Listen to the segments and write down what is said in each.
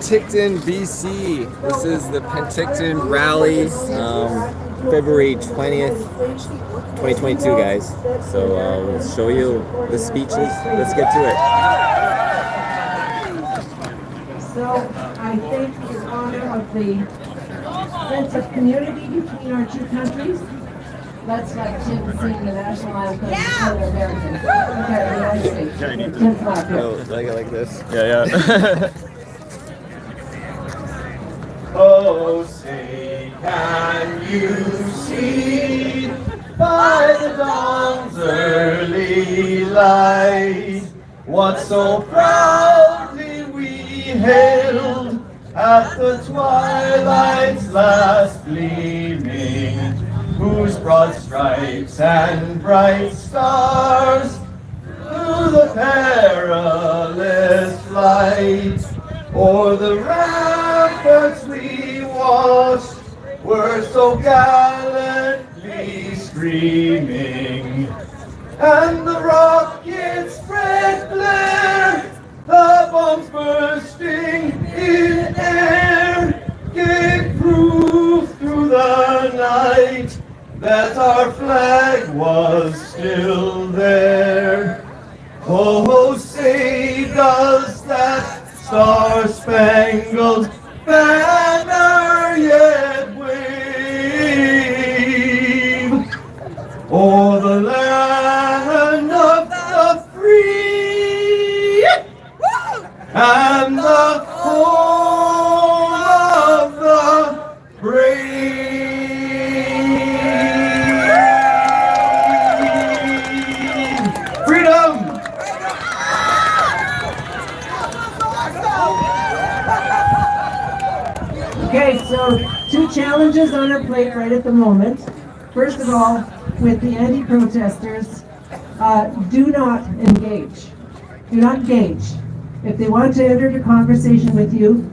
Penticton, BC. This is the Penticton rally, February 20th, 2022, guys. So we'll show you the speeches. Let's get to it. So I think in honor of the sense of community between our two countries, let's like Tim sing the national anthem for the Americans. Okay, the United States. Tim's not here. Oh, like this? Yeah. Oh, say, can you see by the dawn's early light what so proudly we hailed at the twilight's last gleaming, whose broad stripes and bright stars through the perilous flight o'er the ramparts we watched were so gallantly streaming, and the rockets' red glare, the bombs bursting in air, gave proof through the night that our flag was still there. Oh, say does that Star-Spangled Banner yet wave o'er the land of the free and the home of the brave? Freedom! Okay, so two challenges on our plate right at the moment. First of all, with the anti-protesters, do not engage. Do not engage. If they want to enter into conversation with you,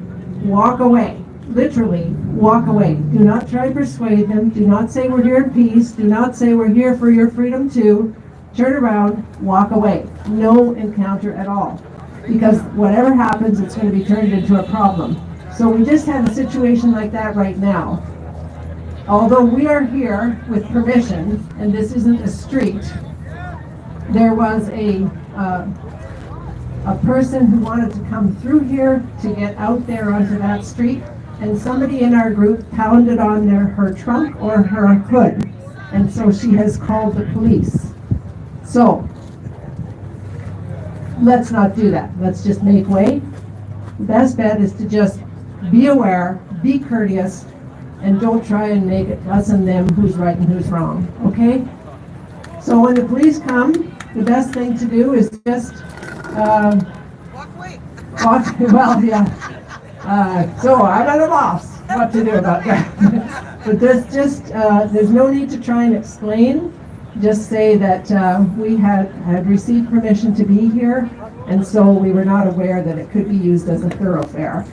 walk away. Literally, walk away. Do not try to persuade them. Do not say we're here in peace. Do not say we're here for your freedom too. Turn around, walk away. No encounter at all. Because whatever happens, it's going to be turned into a problem. So we just had a situation like that right now. Although we are here with permission, and this isn't a street, there was a person who wanted to come through here to get out there onto that street, and somebody in our group pounded on her trunk or her hood, and so she has called the police. So let's not do that. Let's just make way. The best bet is to just be aware, be courteous, and don't try and make it us and them who's right and who's wrong, okay? So when the police come, the best thing to do is just walk away. Well, yeah. So I'm at a loss what to do about that. But there's no need to try and explain. Just say that we had received permission to be here, and so we were not aware that it could be used as a thoroughfare.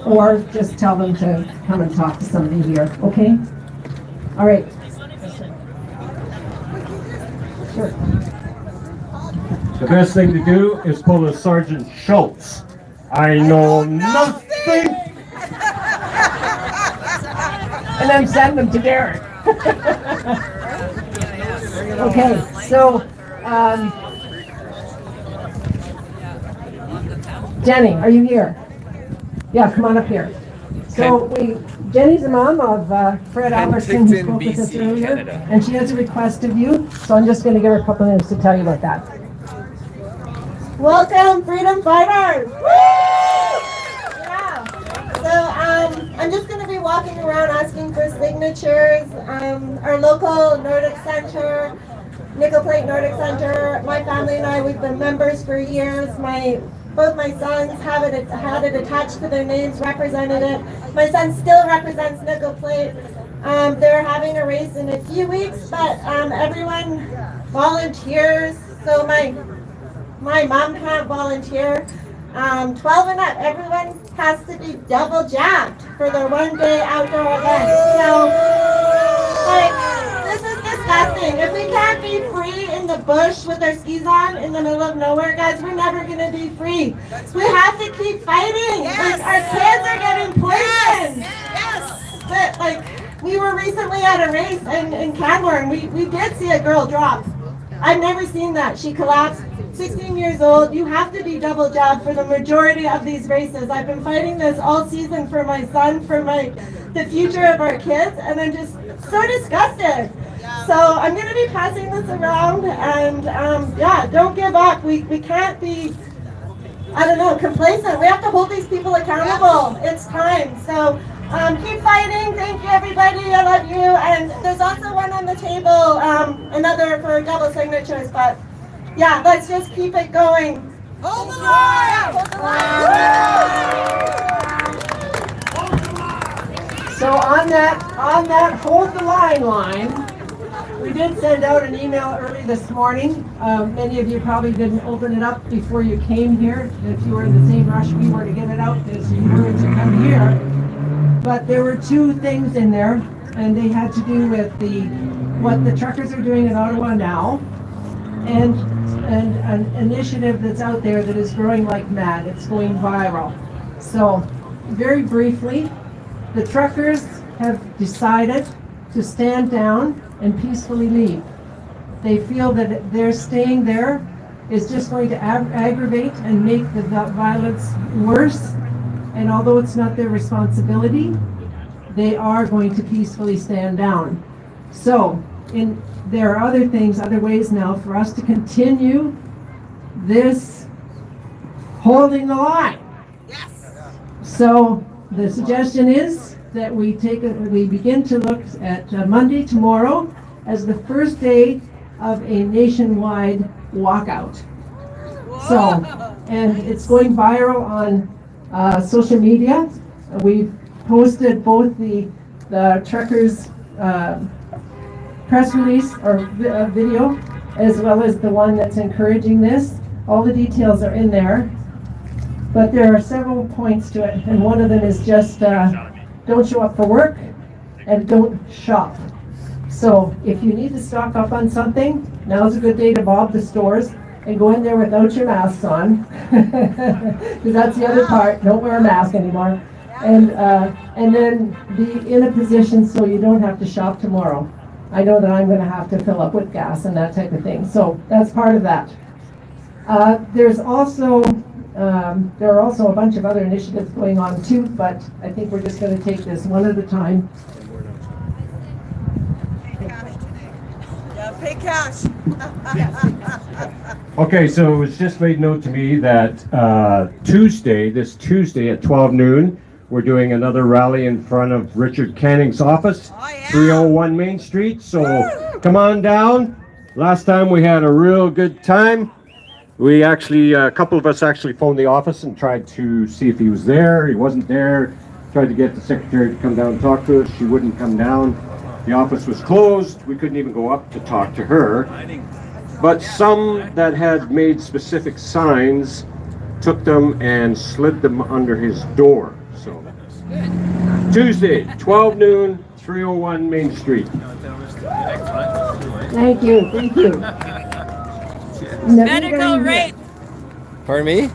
Or just tell them to come and talk to somebody here, okay? All right. Sure. The best thing to do is pull a Sergeant Schultz. I know nothing. And then send them to Derek. Okay, so Jenny, are you here? Yeah, come on up here. So Jenny's the mom of Fred Albertson, who spoke with us earlier, Canada. and she has a request of you. So I'm just going to give her a couple minutes to tell you about that. Welcome, freedom fighters! Woo! Yeah. So I'm just going to be walking around asking for signatures. Our local Nordic Center, Nickel Plate Nordic Center, my family and I, we've been members for years. Both my sons had it attached to their names, represented it. My son still represents Nickel Plate. They're having a race in a few weeks, but everyone volunteers. So my mom can't volunteer. 12 and up, everyone has to be double jabbed for their one-day outdoor event. So, this is disgusting. If we can't be free in the bush with our skis on in the middle of nowhere, guys, we're never gonna be free. We have to keep fighting. Like, our kids are getting poisoned. But like, we were recently at a race in Canmore, and we did see a girl drop. I've never seen that. She collapsed, 16 years old. You have to be double jabbed for the majority of these races. I've been fighting this all season for my son, for the future of our kids, and I'm just so disgusted. So I'm going to be passing this around, and yeah, don't give up. We can't be, I don't know, complacent. We have to hold these people accountable. It's time. So keep fighting. Thank you, everybody. I love you. And there's also one on the table, another for double signatures. But yeah, let's just keep it going. Hold the line! Hold the line! So on that hold the line, we did send out an email early this morning. Many of you probably didn't open it up before you came here. If you were in the same rush we were to get it out as you were to come here. But there were two things in there, and they had to do with what the truckers are doing in Ottawa now, and an initiative that's out there that is growing like mad. It's going viral. So very briefly, the truckers have decided to stand down and peacefully leave. They feel that their staying there is just going to aggravate and make the violence worse. And although it's not their responsibility, they are going to peacefully stand down. So there are other ways now for us to continue this holding the line. Yes. So the suggestion is that we begin to look at Monday, tomorrow, as the first day of a nationwide walkout. So, and it's going viral on social media. We've posted both the truckers' press release or video, as well as the one that's encouraging this. All the details are in there, but there are several points to it, and one of them is just don't show up for work and don't shop. So if you need to stock up on something, now's a good day to bob the stores and go in there without your masks on, because that's the other part. Don't wear a mask anymore, and then be in a position so you don't have to shop tomorrow. I know that I'm going to have to fill up with gas and that type of thing. So that's part of that. There are also a bunch of other initiatives going on too, but I think we're just going to take this one at a time. Pay cash. Okay, so it was just made note to me that this Tuesday at 12 noon, we're doing another rally in front of Richard Canning's office, 301 Main Street. So come on down. Last time we had a real good time. We actually, a couple of us actually phoned the office and tried to see if he was there. He wasn't there. Tried to get the secretary to come down and talk to us. She wouldn't come down. The office was closed. We couldn't even go up to talk to her. But some that had made specific signs took them and slid them under his door. So Tuesday, 12 noon, 301 Main Street. Thank you. Medical rape. Pardon me?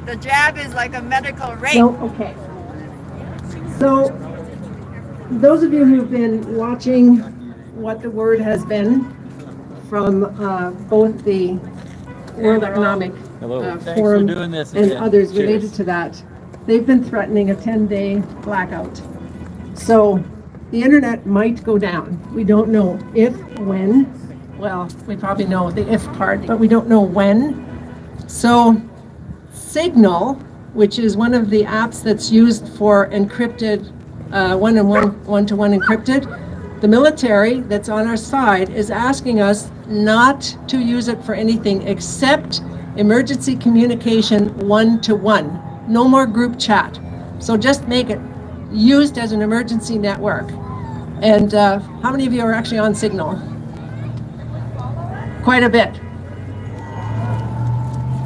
The jab is like a medical rape. No, okay. So, those of you who've been watching what the word has been from both the World Economic Forum and others related to that, they've been threatening a 10-day blackout. So, the internet might go down. We don't know if, when. Well, we probably know the if part, but we don't know when. So Signal, which is one of the apps that's used for encrypted, one-to-one encrypted, the military that's on our side is asking us not to use it for anything except emergency communication one-to-one. No more group chat. So just make it used as an emergency network. And how many of you are actually on Signal? Quite a bit.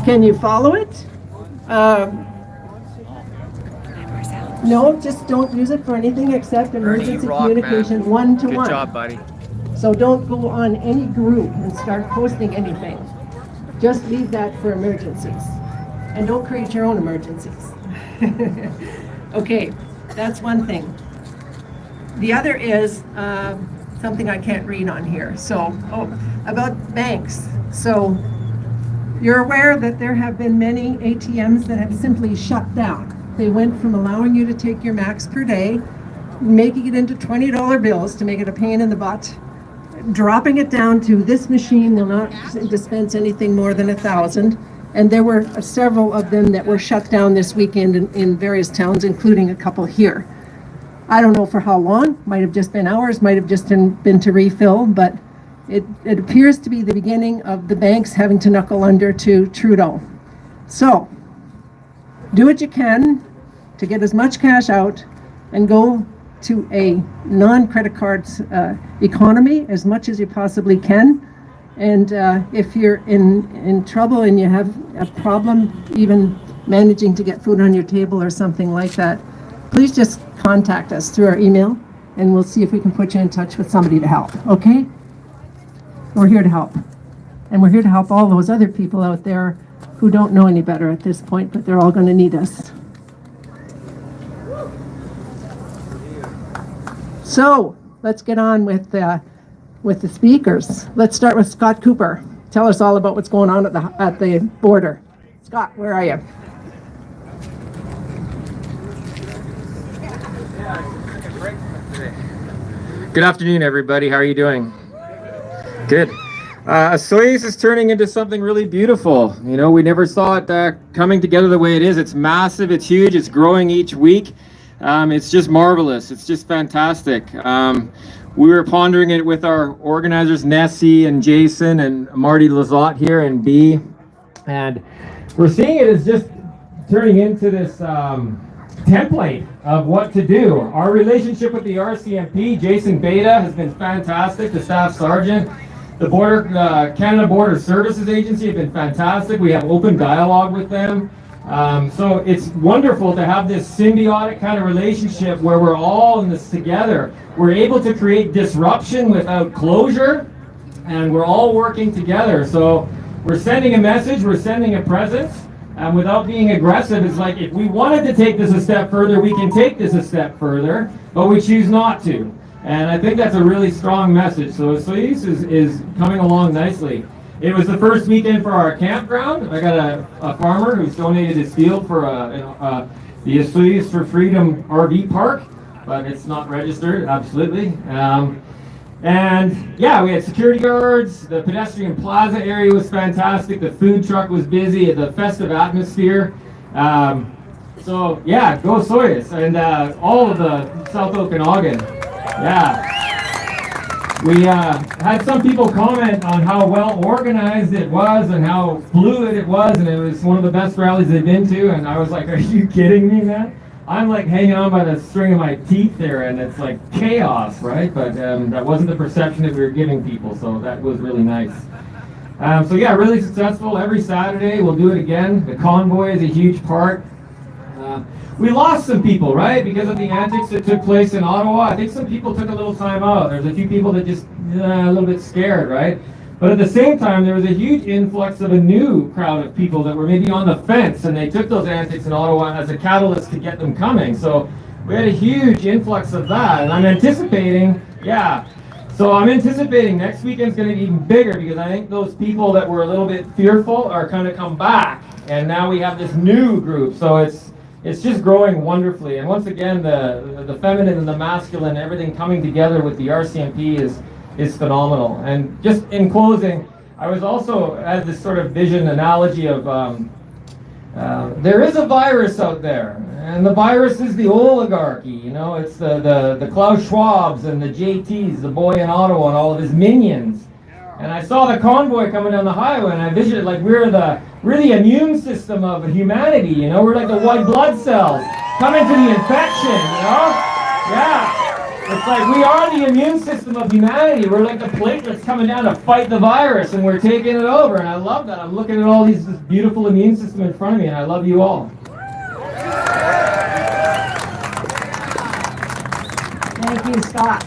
Can you follow it? No, just don't use it for anything except emergency communication one-to-one. Good job, buddy. So don't go on any group and start posting anything. Just leave that for emergencies. And don't create your own emergencies. Okay, that's one thing. The other is something I can't read on here. So, about banks. So, you're aware that there have been many ATMs that have simply shut down. They went from allowing you to take your max per day, making it into $20 bills to make it a pain in the butt, dropping it down to this machine will not dispense anything more than 1,000. And there were several of them that were shut down this weekend in various towns, including a couple here. I don't know for how long, might have just been hours, might have just been to refill, but it appears to be the beginning of the banks having to knuckle under to Trudeau. So, do what you can to get as much cash out and go to a non-credit cards economy as much as you possibly can. And if you're in trouble and you have a problem even managing to get food on your table or something like that, please just contact us through our email and we'll see if we can put you in touch with somebody to help, okay? We're here to help. And we're here to help all those other people out there who don't know any better at this point, but they're all going to need us. So let's get on with the speakers. Let's start with Scott Cooper. Tell us all about what's going on at the border. Scott, where are you? Good afternoon, everybody. How are you doing? Good. Soyuz is turning into something really beautiful. You know, we never saw it coming together the way it is. It's massive, it's huge, it's growing each week. It's just marvelous. It's just fantastic. We were pondering it with our organizers, Nessie and Jason and Marty Lizotte here and B. And we're seeing it as just turning into this template of what to do. Our relationship with the RCMP, Jason Beta, has been fantastic, the staff sergeant. The Canada Border Services Agency have been fantastic. We have open dialogue with them. So it's wonderful to have this symbiotic kind of relationship where we're all in this together. We're able to create disruption without closure, and we're all working together. So we're sending a message, we're sending a presence, and without being aggressive, it's like if we wanted to take this a step further, we can take this a step further, but we choose not to. And I think that's a really strong message. So Soyuz is coming along nicely. It was the first weekend for our campground. I got a farmer who's donated his field for the Soyuz for Freedom RV park, but it's not registered, absolutely. And yeah, we had security guards. The pedestrian plaza area was fantastic. The food truck was busy. The festive atmosphere. So yeah, go Soyuz and all of the South Okanagan. Yeah. We had some people comment on how well organized it was and how fluid it was, and it was one of the best rallies they've been to. And I was like, are you kidding me, man? I'm like hanging on by the string of my teeth there, and it's like chaos, right? But that wasn't the perception that we were giving people, so that was really nice. So yeah, really successful. Every Saturday we'll do it again. The convoy is a huge part. We lost some people, right, because of the antics that took place in Ottawa. I think some people took a little time out. There's a few people that just a little bit scared, right? But at the same time, there was a huge influx of a new crowd of people that were maybe on the fence, and they took those antics in Ottawa as a catalyst to get them coming. So we had a huge influx of that, and I'm anticipating, so I'm anticipating next weekend's going to be even bigger, because I think those people that were a little bit fearful are kind of come back, and now we have this new group. So it's just growing wonderfully. And once again, the feminine and the masculine, everything coming together with the RCMP is phenomenal. And just in closing, I was also had this sort of vision analogy of there is a virus out there, and the virus is the oligarchy. You know, it's the Klaus Schwabs and the JTs, the boy in Ottawa and all of his minions. And I saw the convoy coming down the highway, and I visioned it like we're the immune system of humanity, you know? We're like the white blood cells coming to the infection, you know? Yeah. It's like we are the immune system of humanity. We're like the platelets coming down to fight the virus, and we're taking it over. And I love that. I'm looking at all this beautiful immune system in front of me, and I love you all. Thank you, Scott.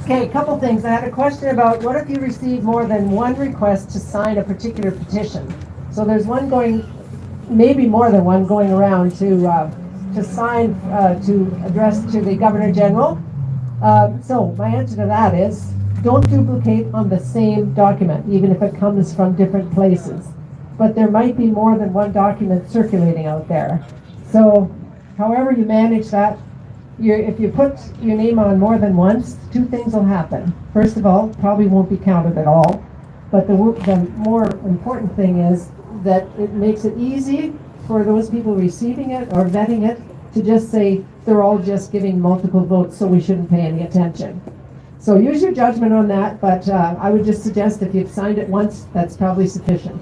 Okay, a couple things. I had a question about what if you receive more than one request to sign a particular petition? So there's one going, maybe more than one going around to sign, to address to the Governor General. So my answer to that is, don't duplicate on the same document, even if it comes from different places. But there might be more than one document circulating out there. So however you manage that, if you put your name on more than once, two things will happen. First of all, probably won't be counted at all. But the more important thing is that it makes it easy for those people receiving it or vetting it to just say they're all just giving multiple votes, so we shouldn't pay any attention. So use your judgment on that, but I would just suggest if you've signed it once, that's probably sufficient.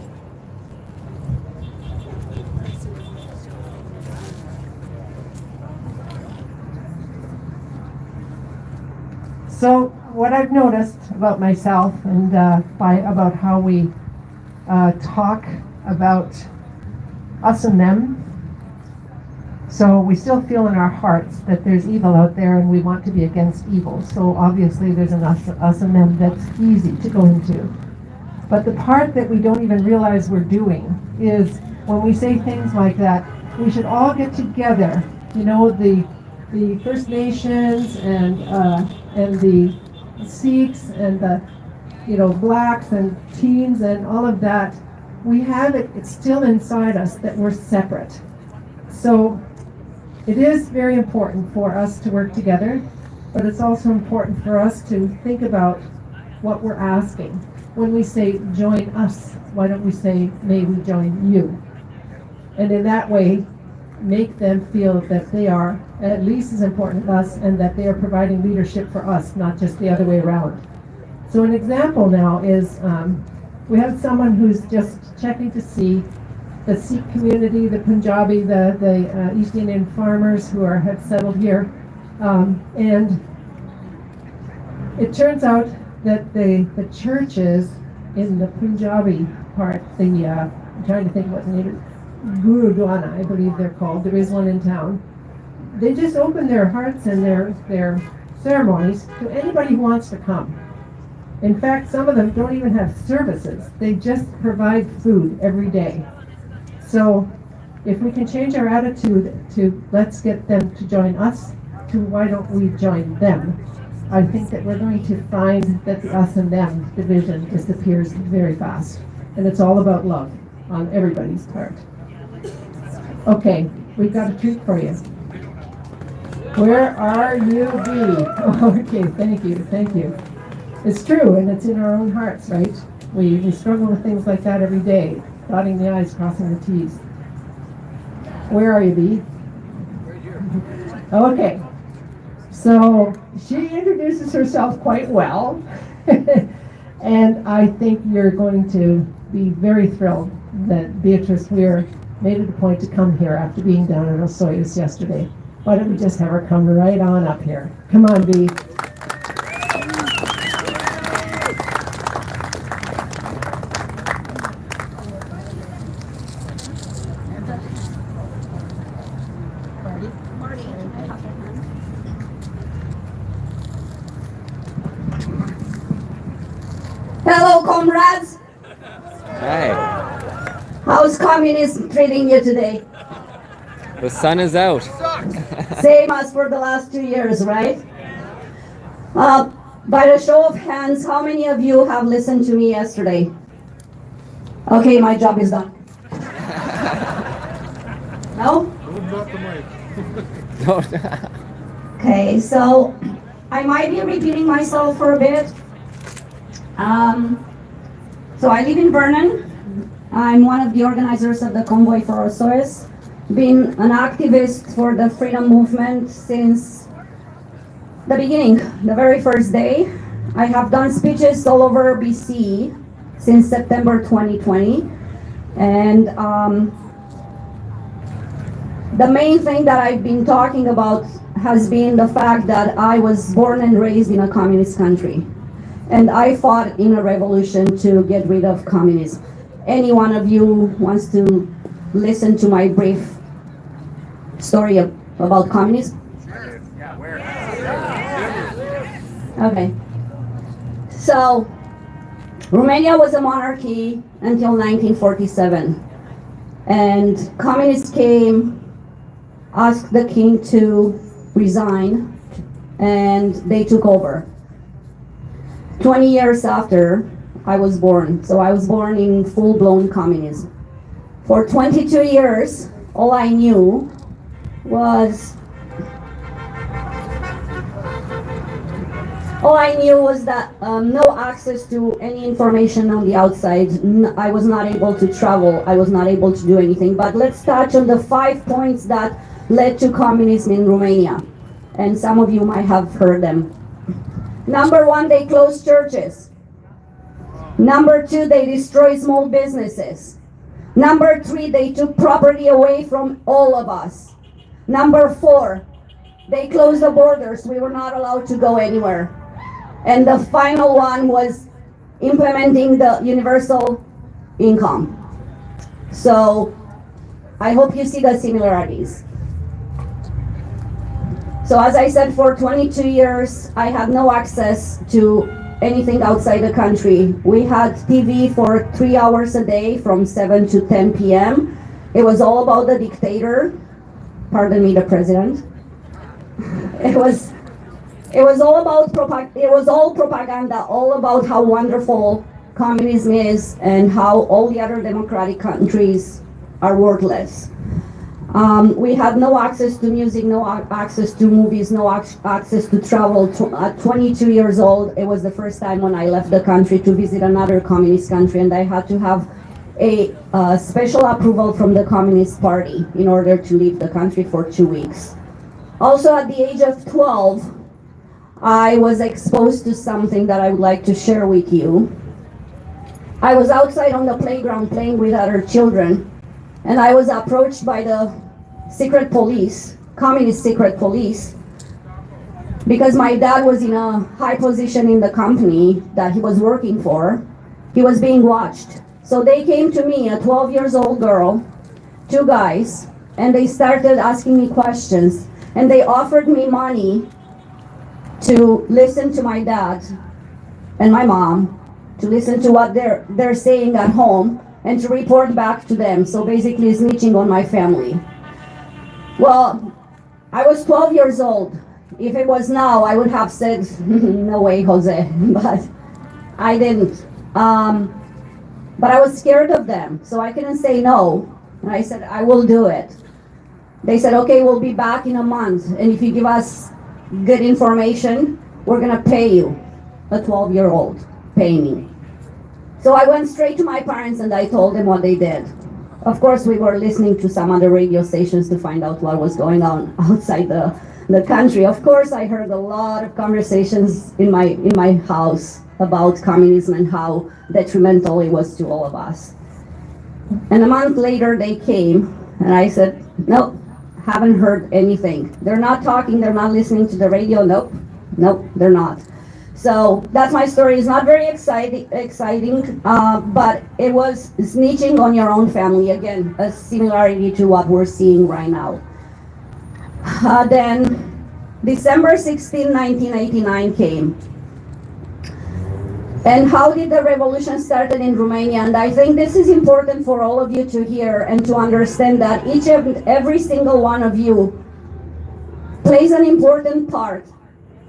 So what I've noticed about myself and about how we talk about us and them, so we still feel in our hearts that there's evil out there and we want to be against evil. So obviously there's an us and them that's easy to go into. But the part that we don't even realize we're doing is when we say things like that, we should all get together, you know, the First Nations and the Sikhs and the, you know, blacks and teens and all of that. We have it, it's still inside us that we're separate. So it is very important for us to work together, but it's also important for us to think about what we're asking. When we say join us, why don't we say may we join you? And in that way, make them feel that they are at least as important as us and that they are providing leadership for us, not just the other way around. So an example now is we have someone who's just checking to see the Sikh community, the Punjabi, the East Indian farmers who have settled here. And it turns out that the churches in the Punjabi part, I'm trying to think what the name is, Gurudwana, I believe they're called. There is one in town. They just open their hearts and their ceremonies to anybody who wants to come. In fact, some of them don't even have services. They just provide food every day. So if we can change our attitude to let's get them to join us, to why don't we join them, I think that we're going to find that the us and them division disappears very fast. And it's all about love on everybody's part. Okay, we've got a treat for you. Where are you, Bee? Okay, thank you. It's true, and it's in our own hearts, right? We struggle with things like that every day, dotting the I's, crossing the T's. Where are you, Bee? Right here. Okay, so she introduces herself quite well, and I think you're going to be very thrilled that Beatrice Weir made it a point to come here after being down at Osoyoos yesterday. Why don't we just have her come right on up here? Come on, Bee. Hello, comrades. Hi. How's communism treating you today? The sun is out. Same as for the last 2 years, right? By the show of hands, how many of you have listened to me yesterday? Okay, my job is done. No? Okay, so I might be repeating myself for a bit. So I live in Vernon. I'm one of the organizers of the Convoy for Osoyoos. Been an activist for the freedom movement since the beginning, the very first day. I have done speeches all over BC since September 2020. And the main thing that I've been talking about has been the fact that I was born and raised in a communist country. And I fought in a revolution to get rid of communism. Any one of you wants to listen to my brief story about communism? Sure. Yeah, where? Okay. So, Romania was a monarchy until 1947. And communists came, asked the king to resign, and they took over. 20 years after, I was born. So I was born in full-blown communism. For 22 years, all I knew was that no access to any information on the outside. I was not able to travel. I was not able to do anything. But let's touch on the 5 points that led to communism in Romania. And some of you might have heard them. Number 1, they closed churches. Number 2, they destroyed small businesses. Number 3, they took property away from all of us. Number 4, they closed the borders. We were not allowed to go anywhere. And the final one was implementing the universal income. So I hope you see the similarities. So as I said, for 22 years, I had no access to anything outside the country. We had TV for 3 hours a day from 7 to 10 p.m. It was all about the dictator, pardon me, the president. It was all propaganda, all about how wonderful communism is and how all the other democratic countries are worthless. We had no access to music, no access to movies, no access to travel. At 22 years old, it was the first time when I left the country to visit another communist country, and I had to have a special approval from the Communist Party in order to leave the country for 2 weeks. Also, at the age of 12, I was exposed to something that I would like to share with you. I was outside on the playground playing with other children, and I was approached by the secret police, communist secret police, because my dad was in a high position in the company that he was working for. He was being watched. So they came to me, a 12 years old girl, 2 guys, and they started asking me questions, and they offered me money to listen to my dad and my mom, to listen to what they're saying at home, and to report back to them. So basically snitching on my family. Well, I was 12 years old. If it was now, I would have said, no way, Jose, but I didn't. But I was scared of them, so I couldn't say no. And I said, I will do it. They said, okay, we'll be back in a month, and if you give us good information, we're gonna pay you. A 12-year-old pay me. So I went straight to my parents and I told them what they did. Of course, we were listening to some other radio stations to find out what was going on outside the country. Of course, I heard a lot of conversations in my house about communism and how detrimental it was to all of us. And a month later, they came, and I said, no, haven't heard anything. They're not talking, they're not listening to the radio. Nope, they're not. So that's my story. It's not very exciting, but it was snitching on your own family. Again, a similarity to what we're seeing right now. Then December 16, 1989 came. And how did the revolution started in Romania? And I think this is important for all of you to hear and to understand that each and every single one of you plays an important part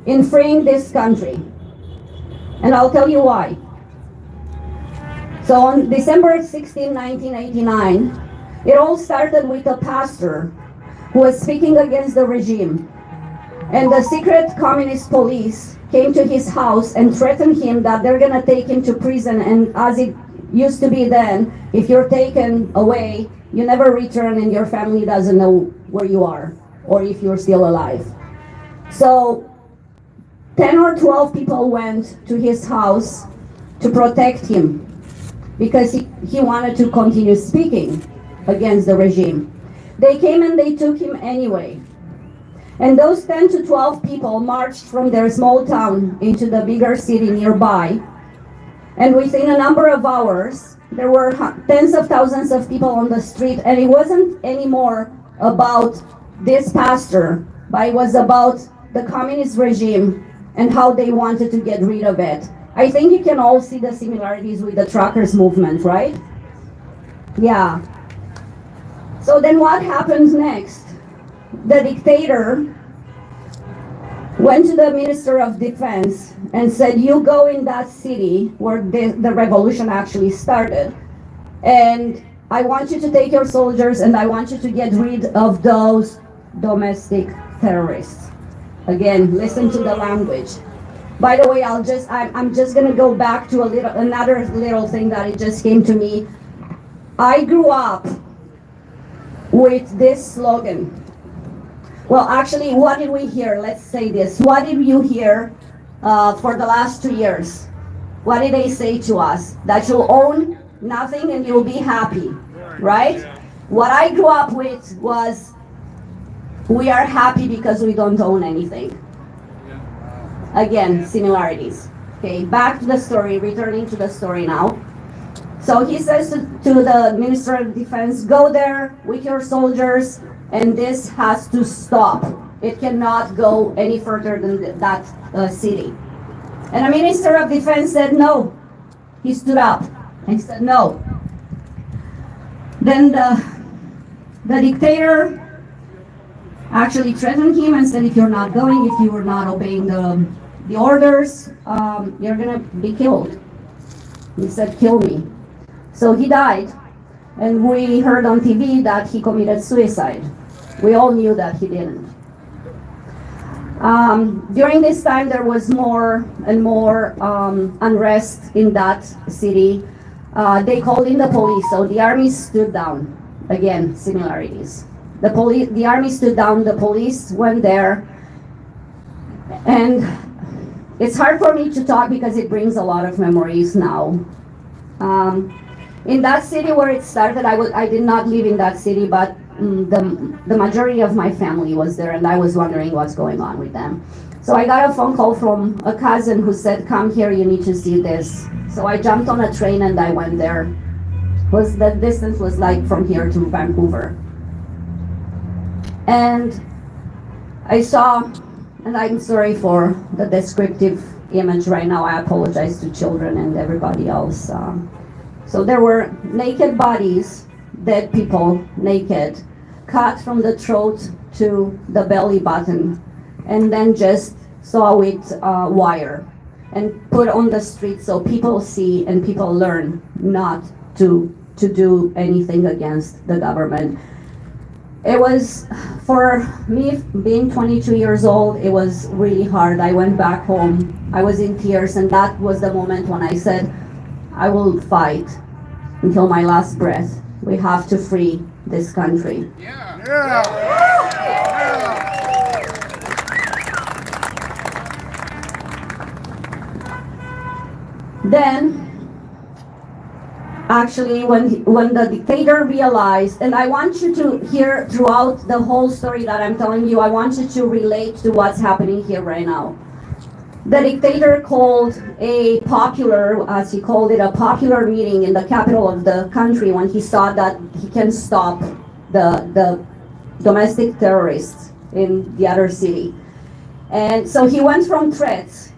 in freeing this country. And I'll tell you why. So on December 16, 1989, it all started with a pastor who was speaking against the regime. And the secret communist police came to his house and threatened him that they're gonna take him to prison, and as it used to be then, if you're taken away, you never return and your family doesn't know where you are or if you're still alive. So 10 or 12 people went to his house to protect him because he wanted to continue speaking against the regime. They came and they took him anyway. And those 10 to 12 people marched from their small town into the bigger city nearby. And within a number of hours, there were tens of thousands of people on the street. And it wasn't anymore about this pastor, but it was about the communist regime and how they wanted to get rid of it. I think you can all see the similarities with the truckers movement, right? Yeah. So then what happens next? The dictator went to the Minister of Defense and said, you go in that city where the revolution actually started, and I want you to take your soldiers and I want you to get rid of those domestic terrorists. Again, listen to the language. By the way, I'm just gonna go back to another little thing that it just came to me. I grew up with this slogan. Well, actually, what did we hear? Let's say this. What did you hear for the last 2 years? What did they say to us? That you'll own nothing and you'll be happy, right? What I grew up with was, we are happy because we don't own anything. Again, similarities. Okay, back to the story, returning to the story now. So he says to the Minister of Defense, go there with your soldiers, and this has to stop. It cannot go any further than that city. And the Minister of Defense said no. He stood up and said no. Then the dictator actually threatened him and said, if you're not going, if you are not obeying the orders, you're gonna be killed. He said, kill me. So he died, and we heard on TV that he committed suicide. We all knew that he didn't. During this time, there was more and more unrest in that city. They called in the police, so the army stood down. Again, similarities. The army stood down, the police went there, and it's hard for me to talk because it brings a lot of memories now. In that city where it started, I did not live in that city, but the majority of my family was there, and I was wondering what's going on with them. So I got a phone call from a cousin who said, come here, you need to see this. So I jumped on a train and I went there. The distance was like from here to Vancouver. And I saw, and I'm sorry for the descriptive image right now, I apologize to children and everybody else. So there were naked bodies, dead people, naked, cut from the throat to the belly button, and then just saw with wire and put on the street so people see and people learn not to do anything against the government. It was, for me, being 22 years old, it was really hard. I went back home, I was in tears, and that was the moment when I said, I will fight until my last breath. We have to free this country. Then, actually, when the dictator realized, and I want you to hear throughout the whole story that I'm telling you, I want you to relate to what's happening here right now. The dictator called a popular, as he called it, a popular meeting in the capital of the country when he saw that he can stop the domestic terrorists in the other city. And so he went from threats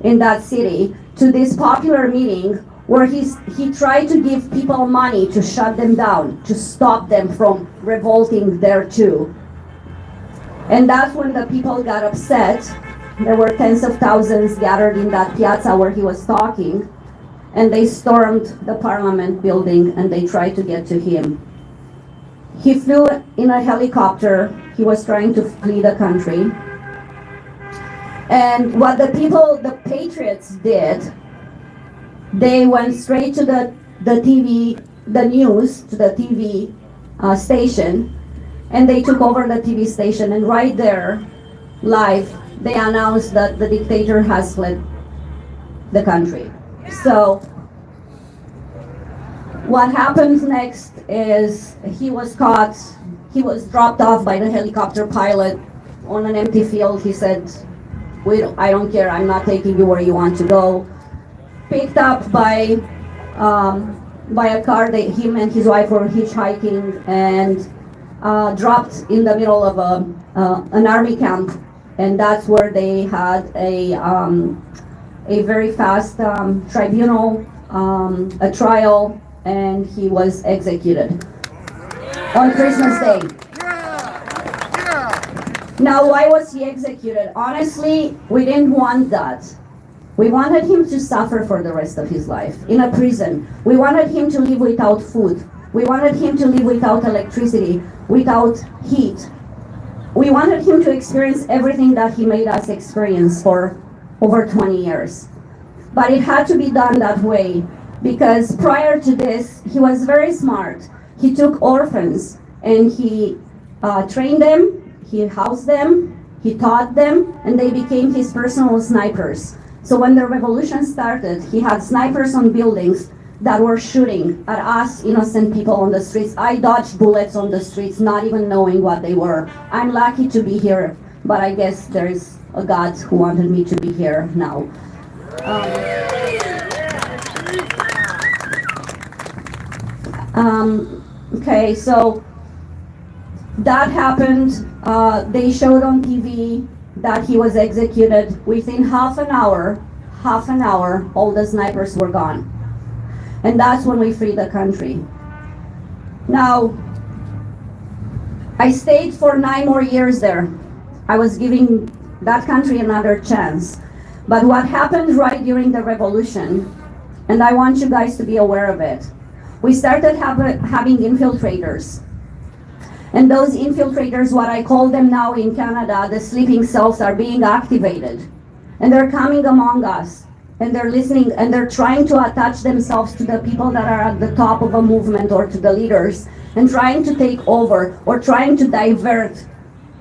in that city to this popular meeting where he tried to give people money to shut them down, to stop them from revolting there too. And that's when the people got upset. There were tens of thousands gathered in that piazza where he was talking, and they stormed the parliament building and they tried to get to him. He flew in a helicopter. He was trying to flee the country. And what the people, the patriots, did, they went straight to the TV, the news, to the TV station, and they took over the TV station, and right there, live, they announced that the dictator has fled the country. So what happens next is he was caught, he was dropped off by the helicopter pilot on an empty field. He said, I don't care, I'm not taking you where you want to go. Picked up by a car, him and his wife were hitchhiking, and dropped in the middle of an army camp. And that's where they had a a very fast tribunal, a trial, and he was executed on Christmas Day. Now, why was he executed? Honestly, we didn't want that. We wanted him to suffer for the rest of his life in a prison. We wanted him to live without food. We wanted him to live without electricity, without heat. We wanted him to experience everything that he made us experience for over 20 years. But it had to be done that way because prior to this, he was very smart. He took orphans and he trained them, he housed them, he taught them, and they became his personal snipers. So when the revolution started, he had snipers on buildings that were shooting at us innocent people on the streets. I dodged bullets on the streets, not even knowing what they were. I'm lucky to be here, but I guess there's a God who wanted me to be here now. Okay, so that happened. They showed on TV that he was executed. Within half an hour, all the snipers were gone. And that's when we freed the country. Now, I stayed for 9 more years there. I was giving that country another chance. But what happened right during the revolution, and I want you guys to be aware of it, we started having infiltrators. And those infiltrators, what I call them now in Canada, the sleeping cells, are being activated. And they're coming among us. And they're listening, and they're trying to attach themselves to the people that are at the top of a movement or to the leaders, and trying to take over or trying to divert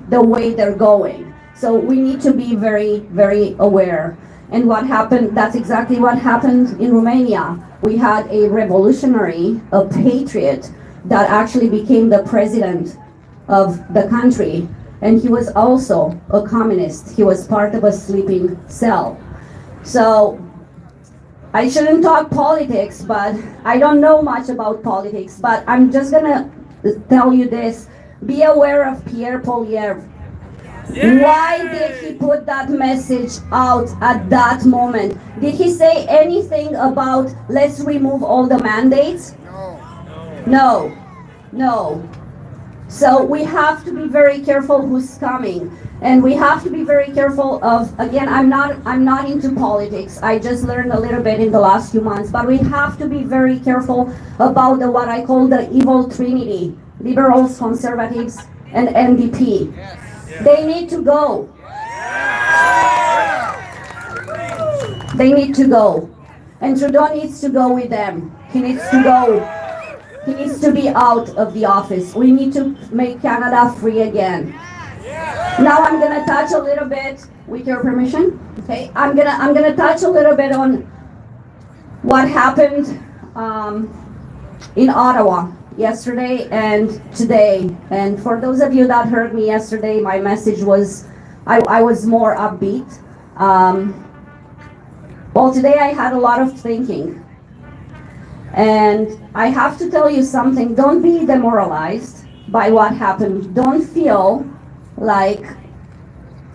the way they're going. So we need to be very, very aware. And what happened, that's exactly what happened in Romania. We had a revolutionary, a patriot, that actually became the president of the country. And he was also a communist. He was part of a sleeping cell. So I shouldn't talk politics, but I don't know much about politics, but I'm just gonna tell you this. Be aware of Pierre Poilievre. Why did he put that message out at that moment? Did he say anything about let's remove all the mandates? No. So we have to be very careful who's coming, and we have to be very careful of, again, I'm not into politics. I just learned a little bit in the last few months, but we have to be very careful about what I call the evil trinity: liberals, conservatives, and NDP. They need to go. They need to go. And Trudeau needs to go with them. He needs to go. He needs to be out of the office. We need to make Canada free again. Now I'm gonna touch a little bit, with your permission. Okay, I'm gonna touch a little bit on what happened in Ottawa yesterday and today. And for those of you that heard me yesterday, my message was I was more upbeat. Well, today I had a lot of thinking. And I have to tell you something, don't be demoralized by what happened. Don't feel like,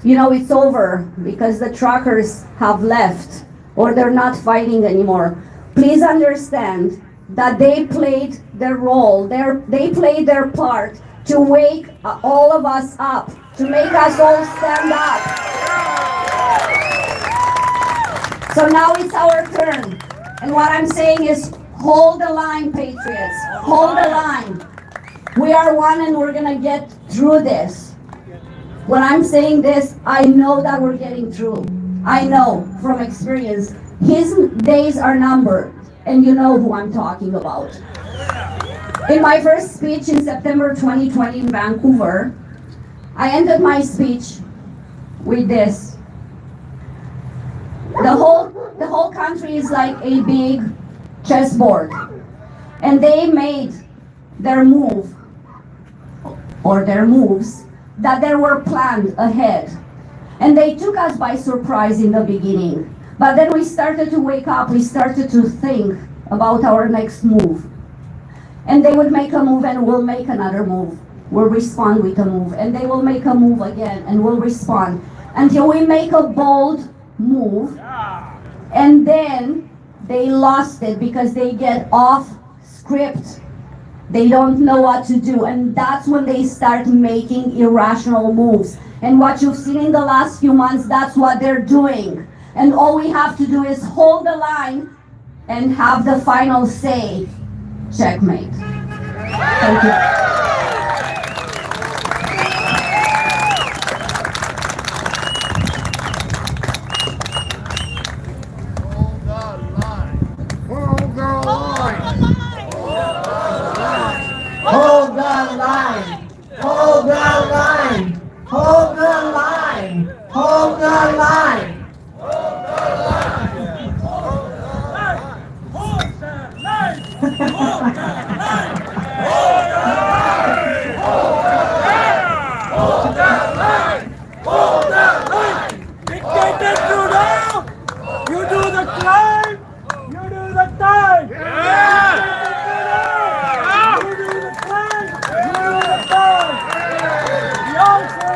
it's over because the truckers have left or they're not fighting anymore. Please understand that they played their role, they played their part to wake all of us up, to make us all stand up. So now it's our turn. And what I'm saying is, hold the line, patriots. Hold the line. We are one and we're gonna get through this. When I'm saying this, I know that we're getting through. I know from experience. His days are numbered, and you know who I'm talking about. In my first speech in September 2020 in Vancouver, I ended my speech with this. The whole country is like a big chessboard, and they made their move or their moves that they were planned ahead, and they took us by surprise in the beginning, but then we started to wake up, we started to think about our next move, and they would make a move and we'll make another move, we'll respond with a move, and they will make a move again and we'll respond until we make a bold move and then they lost it because they get off script. They don't know what to do, and that's when they start making irrational moves. And what you've seen in the last few months, that's what they're doing. And all we have to do is hold the line and have the final say. Checkmate. Thank you. Hold the line! Hold the line! Hold the line! Hold the line! You do the climb, you do the time. You do the climb, you do the time. We also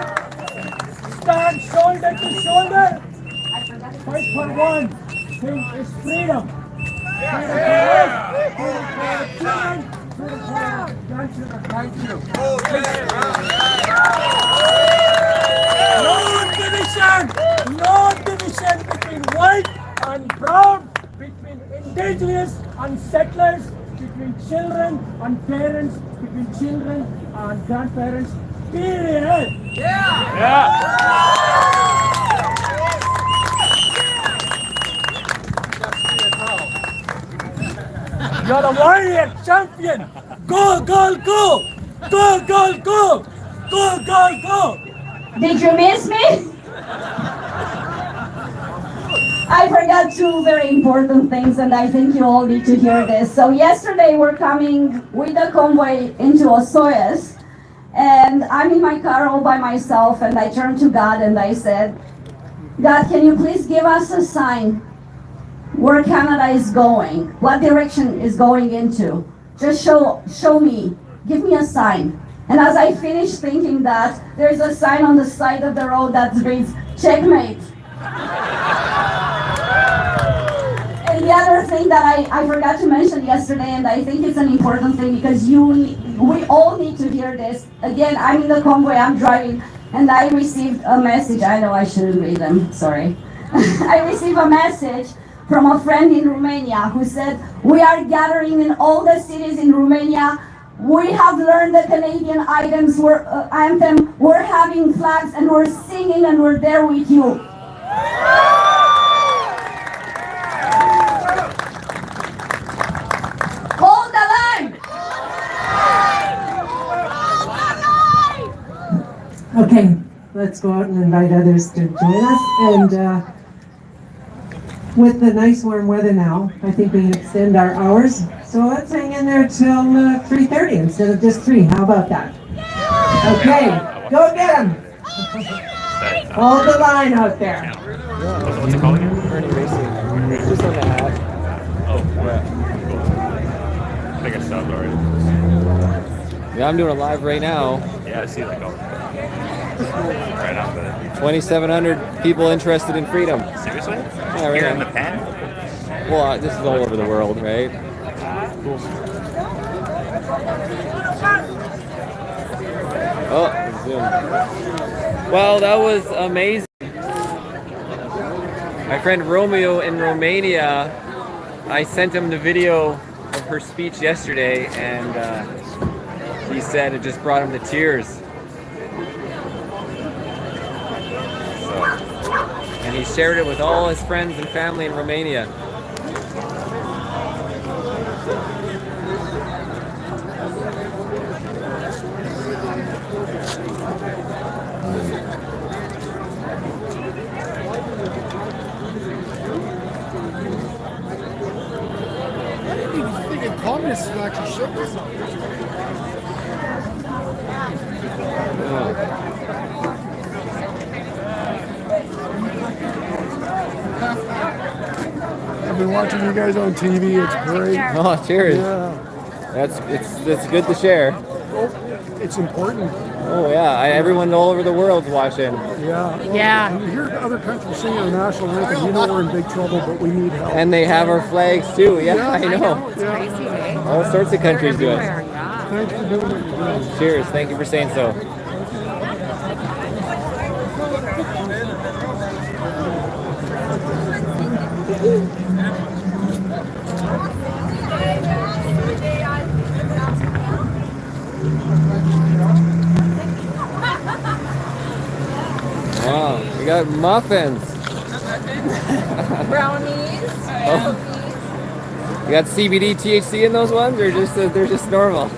stand shoulder to shoulder. Fight for one thing is freedom. Freedom for us, freedom for our children, freedom for our grandchildren. Thank you. No division between white and brown, between indigenous and settlers, between children and parents, between children and grandparents, period. You're a warrior champion. Go, go, go. Go, go, go. Go, go, go. Did you miss me? I forgot two very important things, and I think you all need to hear this. So yesterday we're coming with the convoy into Osoyoos, and I'm in my car all by myself, and I turned to God and I said, God, can you please give us a sign where Canada is going, what direction is going into? Just show me, give me a sign. And as I finished thinking that, there's a sign on the side of the road that reads, checkmate. And the other thing that I forgot to mention yesterday, and I think it's an important thing because we all need to hear this. Again, I'm in the convoy, I'm driving, and I received a message. I know I shouldn't read them, sorry. I received a message from a friend in Romania who said, we are gathering in all the cities in Romania. We have learned the Canadian anthem, we're having flags, and we're singing, and we're there with you. Hold the line! Okay, let's go out and invite others to join us. And with the nice warm weather now, I think we can extend our hours. So let's hang in there till 3:30 instead of just 3. How about that? Okay, go get them. Hold the line out there. What's it called again? Ernie Racing. Just on the hat. Oh, yeah. Cool. I think I stopped already. Yeah, I'm doing it live right now. Yeah, I see like all right off the 2,700 people interested in freedom. seriously? Yeah, right Here in now. the pen? Well, this is all over the world, right? Cool. Oh, zoom. Well, that was amazing. My friend Romeo in Romania, I sent him the video of her speech yesterday, and he said it just brought him to tears. And he shared it with all his friends and family in Romania. Communists actually ship this up. I've been watching you guys on TV. It's great. Oh, cheers. Yeah. It's good to share. Well, it's important. Oh yeah, everyone all over the world's watching. Yeah. Well, Yeah. When you hear other countries sing our national anthem, you know we're in big trouble, but we need help. And they have our flags too. Yeah, I know. It's crazy, eh? All sorts of countries do it. Everywhere, yeah. Thanks for doing what you're doing. Cheers. Thank you for saying so. Wow, we got muffins. Brownies. Oh. You got CBD, THC in those ones, or just they're just normal?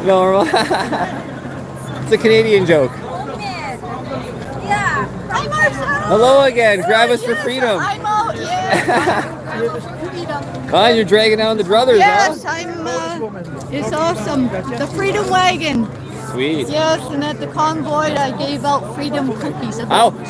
Normal. It's a Canadian joke. Yeah. Hi, Marcel. Hello again. Grab us for freedom. I'm out. Yeah. Freedom. Oh, you're dragging down the brothers, Yes, huh? it's awesome. The Freedom Wagon. Sweet. Yes, and at the convoy, I gave out freedom cookies. Oh, Did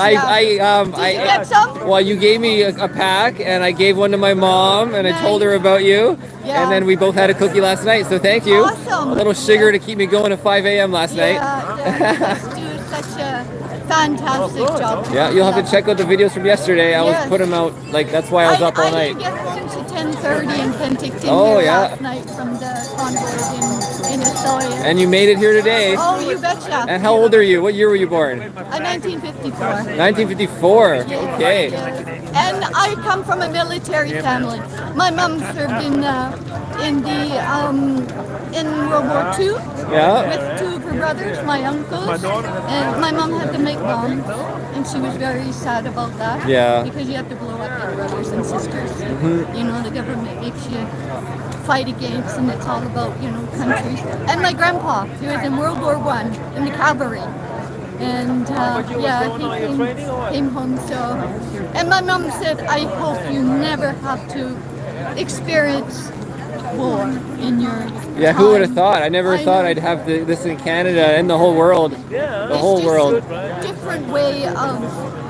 you get some? Well, you gave me a pack, and I gave one to my mom, and I told her about you, Yeah. and then we both had a cookie last night. So thank you. Awesome. A little sugar to keep me going at 5 a.m. last night. Yeah, you do such a fantastic job. Yeah, you'll have to check out the videos from yesterday. I Yes. was put them out, like that's why I was up all I night. didn't get home to 10:30 in Penticton Oh, here yeah. last night from the convoy in Assoya. And you made it here today. Oh, you betcha. And how old are you? What year were you born? 1954. 1954. Yes, Okay. yes. And I come from a military family. My mom served in World War II Yeah. with two of her brothers, my uncles. And my mom had to make bombs, and she was very sad about that. Yeah. Because you have to blow up your brothers and sisters. You know, the government makes you fight against, and it's all about, you know, countries. And my grandpa, he was in World War I in the cavalry. And yeah, he came home. So, and my mom said, I hope you never have to experience war in your Yeah, who would have time." thought? I never I thought know. I'd have this in Canada and the whole world. The whole It's world. just a different way of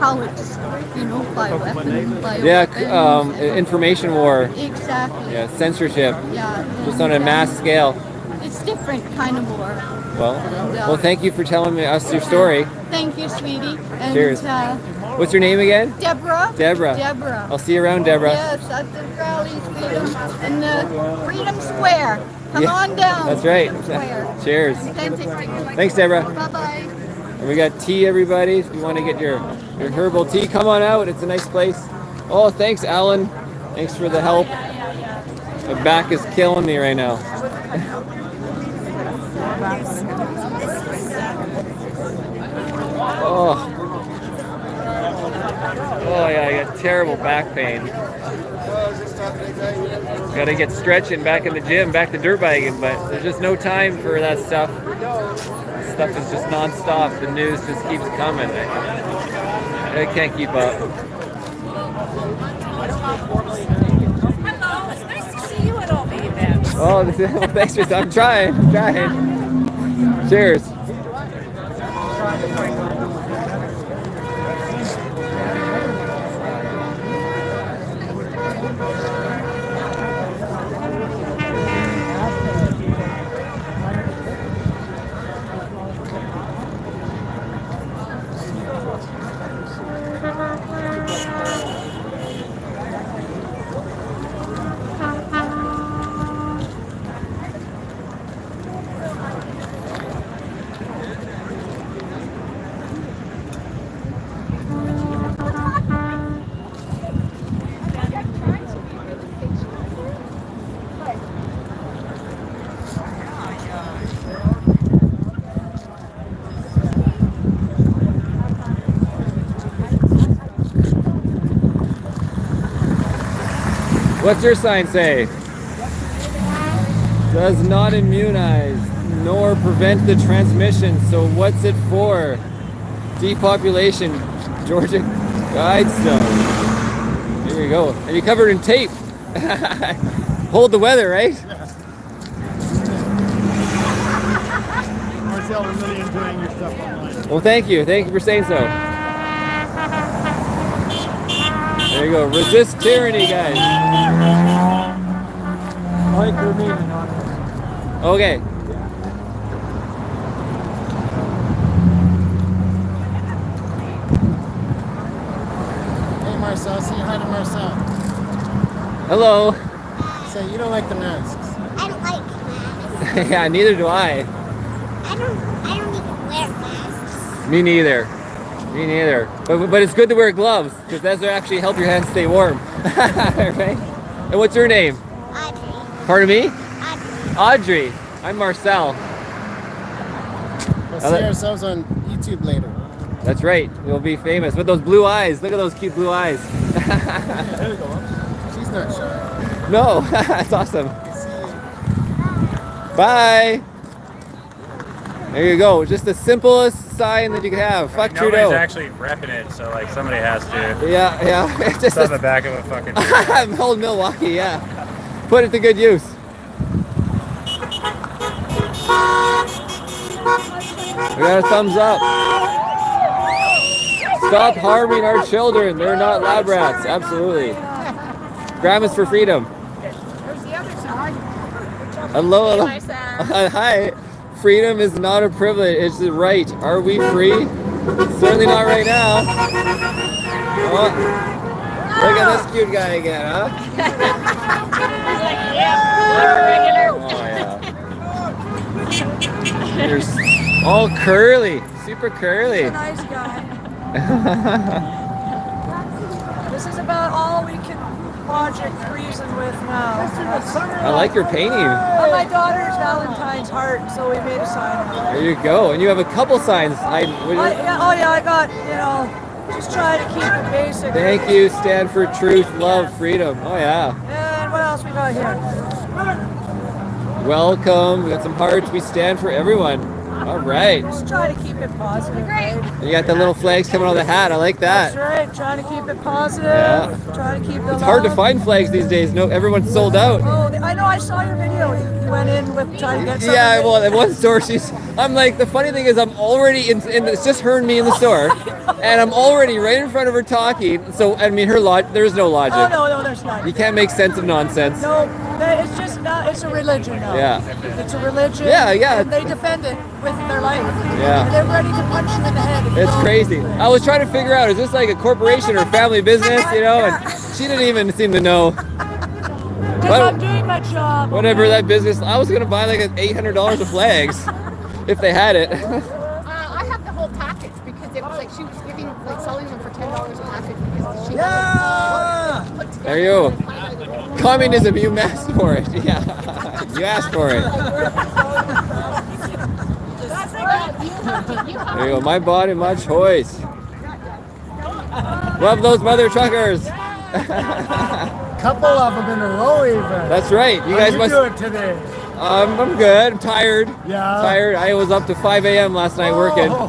how it's, you know, by weapon, by Yeah, weapons. information war. Exactly. Yeah, censorship. Yeah. Just on a and, mass scale. It's different kind of war. Well, thank you for telling us your story. Thank you, sweetie. And, Cheers. What's your name again? Deborah. Deborah. Deborah. I'll see you around, Deborah. Yes, at the rally, Freedom, in the Freedom Square. Come Yeah, on down. That's right. Freedom Square. Cheers. Penticton. Thanks, Deborah. Bye-bye. And we got tea, everybody. If you want to get your herbal tea, come on out. It's a nice place. Oh, thanks, Alan. Thanks for the help. My back is killing me right now. Oh. Oh yeah, I got terrible back pain. Gotta get stretching back in the gym, back to dirt biking, but there's just no time for that stuff. Stuff is just non-stop. The news just keeps coming. I can't keep up. Hello, it's nice to see you at all the events. Oh, thanks for. I'm trying. Cheers. What's your sign say? Does not immunize nor prevent the transmission. So what's it for? Depopulation. Georgia Guidestone. Here you go. And you're covered in tape. Hold the weather, right? Marcel, I'm really enjoying your stuff online. Well, thank you. Thank you for saying so. There you go. Resist tyranny, guys. I like your name on it. Okay. Hello. So you don't like the masks? I don't like masks. Yeah, neither do I. I don't even wear masks. Me neither. Me neither. But it's good to wear gloves because that's what actually help your hands stay warm. Right? And what's your name? Audrey. Pardon me? Audrey. Audrey. I'm Marcel. We'll see ourselves on YouTube later. That's right. We'll be famous with those blue eyes. Look at those cute blue eyes. There you go. She's not shy. No, that's awesome. Bye. There you go. Just the simplest sign that you can have. Fuck Nobody's Trudeau. actually repping it, so like somebody has to. Yeah, yeah. It's Just just on the back of a fucking. old Milwaukee, yeah. Put it to good use. We got a thumbs up. Stop harming our children. They're not lab rats. Absolutely. Grandma's for freedom. There's the other side. Hello. Hey, Hello. my son. Hi. Freedom is not a privilege. It's a right. Are we free? Certainly not right now. Oh, look at this cute guy again, huh? He's like, yeah, I'm a regular. Oh, yeah. You're all curly. Super curly. He's a nice guy. This is about all we can logic reason with now. I like your painting. On my daughter's Valentine's heart, so we made a sign. There you go. And you have a couple signs. I got, just try to keep it basic. Thank you. Stand for truth, love, freedom. Oh, yeah. And what else we got here? Welcome. We got some hearts. We stand for everyone. All right. Just try to keep it positive. Right? You got the little flags coming on the hat. I like that. That's right. Trying to keep it positive. Yeah. Trying to keep the It's hard to find flags these days. No, everyone's sold out. Oh, I know. I saw your video. You went in with trying to get something. Yeah, well, at one store, I'm like, the funny thing is I'm already in it's just her and me in the store, and I'm already right in front of her talking. So, I mean, there's no logic. Oh, no, there's not. You can't make sense of nonsense. No, it's just not, it's a religion now. Yeah. It's a religion. Yeah, yeah. And they defend it with their life. Yeah. And they're ready to punch you in the head. It's crazy. I was trying to figure out, is this like a corporation or family business, and she didn't even seem to know. Because I'm doing my job. Whatever that business, I was gonna buy like $800 of flags if they had it. I have the whole package because it was like she was selling them for $10 a package because she There you go. Communism, you asked for it. Yeah, you asked for it. There you go. My body, my choice. Love those mother truckers. Couple of them in a row even. That's right. You guys must. How you doing today? I'm good. I'm tired. Yeah. Tired. I was up to 5 a.m. last night working. Man.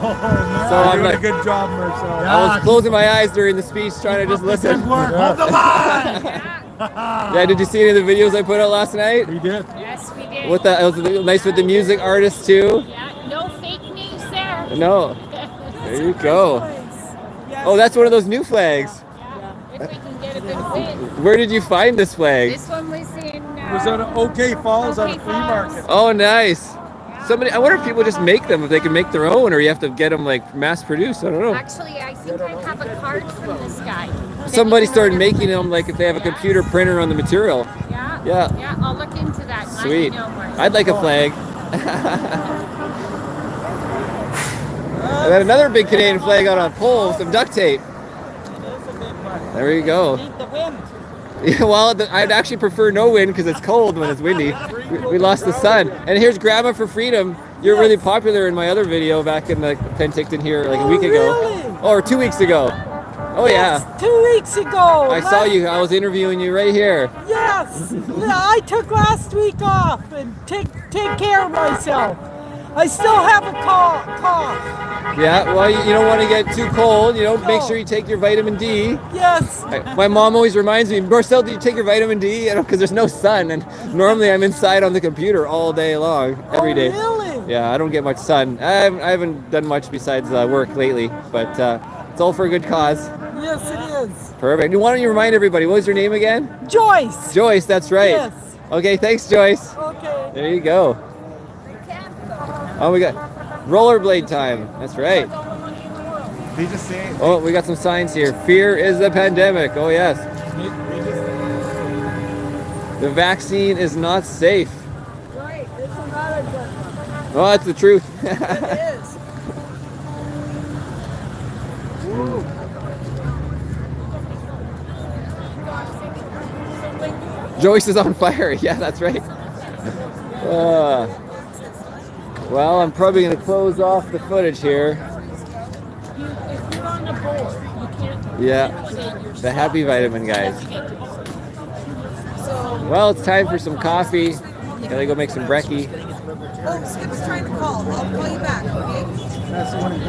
So I'm doing like, a good job, Marcel. I was closing my eyes during the speech, trying to just listen. Good work. Hold the line. Yeah. Did you see any of the videos I put out last night? We did. Yes, we did. With that, it was nice with the music artists too. Yeah, no fake news there. No. There you go. Oh, that's one of those new flags. If we can get a good win. Where did you find this flag? This one was in. Was that an OK Falls at a OK flea Falls. market? Oh, nice. Somebody, I wonder if people just make them, if they can make their own, or you have to get them like mass produced. I don't know. Actually, I think I have a card from this guy. Somebody started making them like if they have a computer printer on the material. Yeah. Yeah. Yeah, I'll look into that. Sweet. I know more. I'd like a flag. And then another big Canadian flag out on poles, some duct tape. There you go. Yeah, well, I'd actually prefer no wind because it's cold when it's windy. We lost the sun. And here's Grandma for Freedom. You're really popular in my other video back in the Penticton here like a week ago. Really? Or 2 weeks ago. Oh, yeah. 2 weeks ago. I saw you. I was interviewing you right here. Yes. I took last week off and take care of myself. I still have a cough. Yeah, well, you don't want to get too cold. Make sure you take your vitamin D. Yes. My mom always reminds me, Marcel, do you take your vitamin D? Because there's no sun, and normally I'm inside on the computer all day long, every day. Really? Yeah, I don't get much sun. I haven't done much besides work lately, but it's all for a good cause. Yes, it is. Perfect. Why don't you remind everybody, what was your name again? Joyce. Joyce, that's right. Yes. Okay, thanks, Joyce. Okay. There you go. Oh, we got rollerblade time. That's right. They just say. Oh, we got some signs here. Fear is the pandemic. Oh, yes. The vaccine is not safe. Right, it's not a good one. Well, that's the truth. It is. Joyce is on fire. Yeah, that's right. Well, I'm probably going to close off the footage here. If you're on the board, you can't. Yeah, the happy vitamin guys. Well, it's time for some coffee. Gotta go make some brekkie. Oh, Skip's trying to call. I'll call you back, okay? That's the one in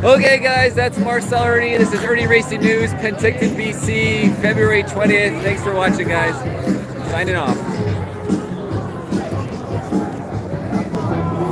Okay, guys, that's Marcel Ernie. This is Ernie Racing News, Penticton, BC, February 20th. Thanks for watching, guys. Signing off.